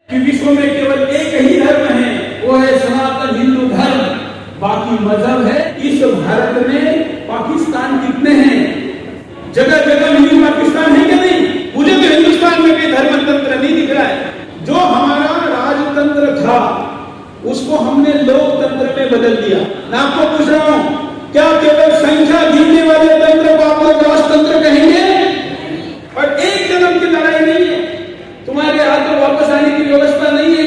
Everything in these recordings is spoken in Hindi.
कि विश्व में केवल एक ही धर्म है, वो है सनातन हिंदू धर्म। बाकी मजहब है। इस भारत में पाकिस्तान कितने हैं? जगह जगह मिनी पाकिस्तान है क्या? नहीं। मुझे तो हिंदुस्तान में भी धर्मतंत्र नहीं दिख रहा है। जो हमारा राजतंत्र था उसको हमने लोकतंत्र में बदल दिया। मैं आपको पूछ रहा हूं, क्या केवल संख्या गिनने वाले तंत्र को आप लोग राजतंत्र कहेंगे? और एक जन्म की लड़ाई नहीं है, तुम्हारे हाथ में वापस आने की व्यवस्था नहीं है।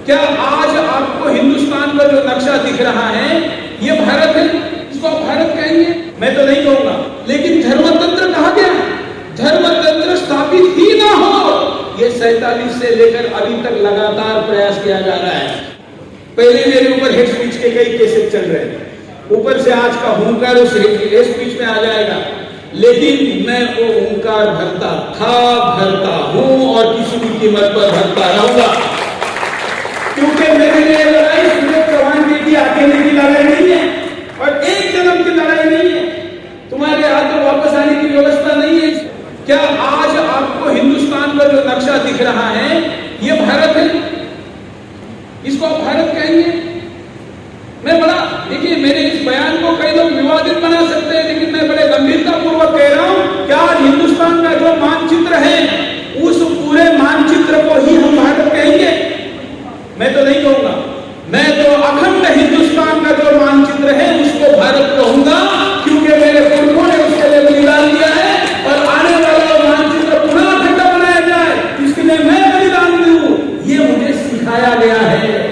क्या आज आपको हिंदुस्तान का जो नक्शा दिख रहा है ये भारत है? इसको आप भारत कहेंगे? मैं तो नहीं कहूंगा। लेकिन धर्मतंत्र कहा गया, धर्मतंत्र स्थापित ही ना हो, ये 47 से लेकर अभी तक लगातार प्रयास किया जा रहा है। पहले मेरे ऊपर हेड स्पीच के कई केसेस चल रहे हैं, ऊपर से आज का हुंकार उस हेड स्पीच में आ जाएगा। लेकिन मैं वो हुंकार भरता था, भरता हूं और किसी भी कीमत पर भरता रहूंगा, क्योंकि मेरे लिए लड़ाई सूरज चौहान की अकेले की लड़ाई नहीं है और एक जन्म की लड़ाई नहीं है। तुम्हारे हाथ में वापस आने की व्यवस्था नहीं है। क्या आज आपको हिंदुस्तान का जो नक्शा दिख रहा है ये भारत है? इसको आप भारत कहेंगे? मैं बड़ा, देखिए मेरे इस बयान को कई लोग विवादित बना सकते हैं, लेकिन मैं बड़े गंभीरता पूर्वक कह रहा हूं कि आज हिंदुस्तान का जो मानचित्र है उस पूरे मानचित्र को ही हम भारत कहेंगे? मैं तो नहीं कहूंगा। मैं तो अखंड हिंदुस्तान का जो मानचित्र है उसको भारत कहूंगा, क्योंकि मेरे पुरखों ने उसके लिए बलिदान दिया है और आने वाला मानचित्र पुनः अखंड बनाया जाए इसके लिए मैं बलिदान दूं, ये मुझे सिखाया गया है।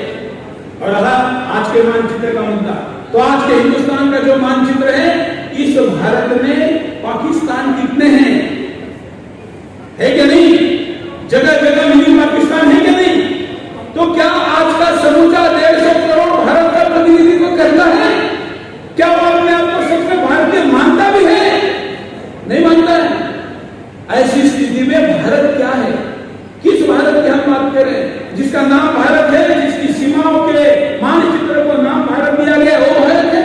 और आज के मानचित्र का मुद्दा, तो आज के हिंदुस्तान का जो मानचित्र है, इस भारत में पाकिस्तान कितने हैं? है क्या नहीं? जगह जगह मिनी पाकिस्तान है क्या नहीं? तो क्या आज का समूचा 150 करोड़ भारत का प्रतिनिधित्व करता है? क्या वो अपने आप को सच में भारतीय मानता भी है? नहीं मानता है। ऐसी स्थिति में भारत क्या है? किस भारत की हम बात कर रहे हैं? जिसका नाम भारत है, जिसकी सीमाओं के मानचित्र को नाम भारत दिया गया, वो भारत है?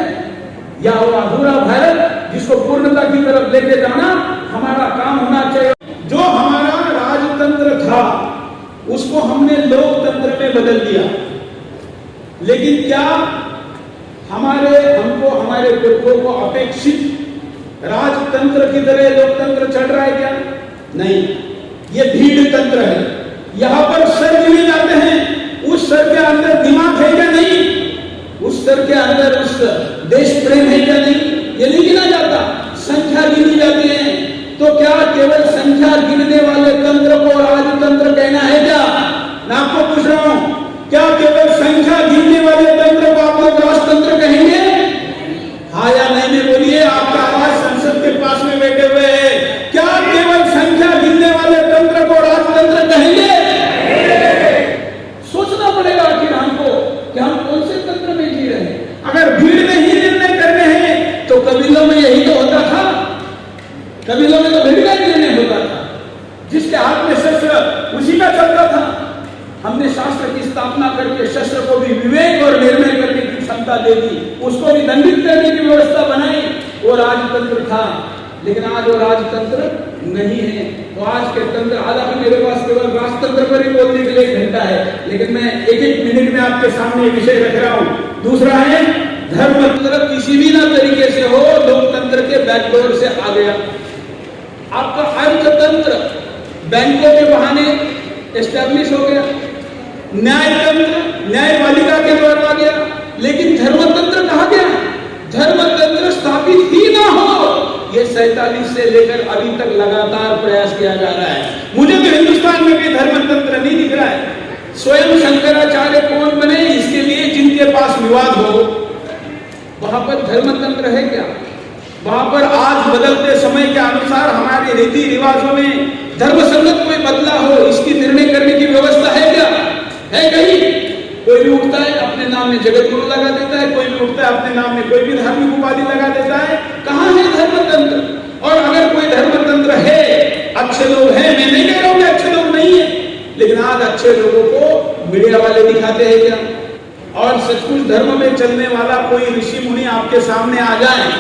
या वो अधूरा भारत जिसको पूर्णता की तरफ लेके जाना हमारा काम होना चाहिए? जो हमारा राजतंत्र था उसको हमने लोकतंत्र में बदल दिया। लेकिन क्या हमको हमारे पुरखों को अपेक्षित राजतंत्र की तरह लोकतंत्र चल रहा है क्या? नहीं, ये भीड़ तंत्र है। यहां पर सर गिने जाते हैं, उस सर के अंदर दिमाग है क्या? नहीं। उस सर के अंदर उस देश प्रेम है क्या? नहीं। ये नहीं गिना जाता, संख्या गिनी जाती है। तो क्या केवल संख्या गिनने वाले तंत्र को राजतंत्र कहना है क्या? मैं आपको पूछ रहा हूं, क्या केवल संख्या गिनने वाले तंत्र को आप लोग राजतंत्र कहेंगे? हाँ या नहीं में बोलिए। आपका आवाज संसद के पास में बैठे हुए है। क्या केवल संख्या गिनने वाले तंत्र को राजतंत्र कहेंगे? सोचना पड़ेगा आखिर हमको कि हम कौन से तंत्र में जी रहे हैं। अगर भीड़ में ही निर्णय करने हैं तो कबीलों में यही तो होता था। कबीलों में तो भीड़ का निर्णय होता था, जिसके हाथ में शस्त्र उसी का चलता था। हमने शास्त्र की स्थापना करके शस्त्र को भी विवेक और निर्णय करने की क्षमता दे दी, उसको भी दंडित करने की व्यवस्था बनाई। वो राजतंत्र था, लेकिन आज वो राजतंत्र नहीं है। तो आज के तंत्र, हालांकि मेरे पास केवल राजतंत्र पर ही बोलने के लिए 1 घंटा है, लेकिन मैं एक मिनट में आपके सामने विषय रख रहा हूं। दूसरा है धर्मतंत्र किसी भी ना तरीके से हो, लोकतंत्र के बैकडोर से आ गया। आपका अर्थतंत्र बैंकों के बहाने एस्टैब्लिश हो गया, न्यायतंत्र न्यायपालिका के द्वारा आ गया, लेकिन धर्मतंत्र कहा गया, धर्मतंत्र स्थापित ही ना हो, ये 47 से लेकर अभी तक लगातार प्रयास किया जा रहा है। मुझे तो हिंदुस्तान में भी धर्मतंत्र नहीं दिख रहा है। स्वयं शंकराचार्य कौन बने इसके लिए जिनके पास विवाद हो, वहां पर धर्मतंत्र है क्या? वहां पर आज बदलते समय के अनुसार हमारे रीति रिवाजों में धर्म संगत कोई बदला हो, इसकी निर्णय करने की व्यवस्था है क्या? है कहीं? कोई भी उठता है अपने नाम में जगत गुरु लगा देता है, कोई भी उठता है अपने नाम में कोई भी धार्मिक उपाधि लगा देता है। कहां है धर्मतंत्र? और अगर कोई धर्मतंत्र है, अच्छे लोग हैं, मैं नहीं कह रहा हूं कि अच्छे लोग नहीं है, लेकिन आज अच्छे लोगों को मीडिया वाले दिखाते हैं क्या? और सचमुच धर्म में चलने वाला कोई ऋषि मुनि आपके सामने आ जाए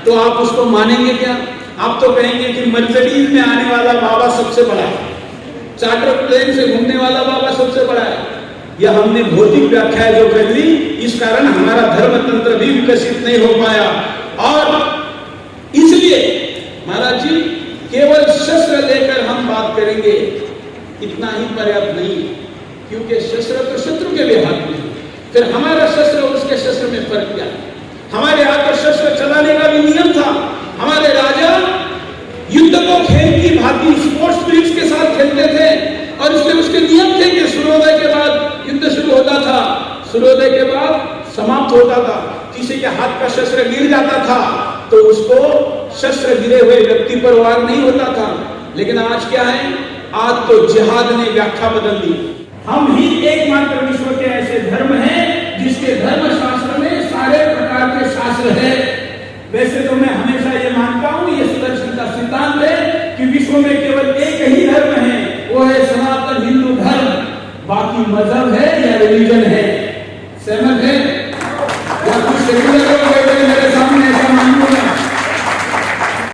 तो आप उसको मानेंगे क्या? आप तो कहेंगे कि मर्सिडीज में आने वाला बाबा सबसे बड़ा है, चार्टर प्लेन से घूमने वाला बाबा सबसे बड़ा है। यह हमने भौतिक व्याख्या जो कर ली, इस कारण हमारा धर्म तंत्र भी विकसित नहीं हो पाया। और इसलिए महाराज जी केवल शस्त्र लेकर हम बात करेंगे इतना ही पर्याप्त नहीं, क्योंकि शस्त्र तो शत्रु के भी हाथ में है। फिर हमारा शस्त्र और उसके शस्त्र में फर्क क्या है? हमारे हाथ पर शस्त्र चलाने का भी नियम था। हमारे राजा युद्ध को खेल की भांति स्पोर्ट्स स्पिरिट के साथ खेलते थे और उसके नियम थे कि सूर्योदय के बाद युद्ध शुरू होता था, सूर्योदय के बाद समाप्त होता था। किसी के हाथ का शस्त्र गिर जाता था तो उसको शस्त्र गिरे हुए व्यक्ति पर वार नहीं होता था। लेकिन आज क्या है? आज तो जिहाद ने व्याख्या बदल दी। हम ही एकमात्र विश्व के ऐसे धर्म हैं जिसके धर्म शास्त्र में सारे प्रकार के शास्त्र है। वैसे तो मैं हमेशा ये मानता हूँ, ये सुदर्शन का सिद्धांत है कि विश्व में केवल एक ही धर्म है, वो है सनातन हिंदू धर्म। बाकी मजहब है या रिलीजन है,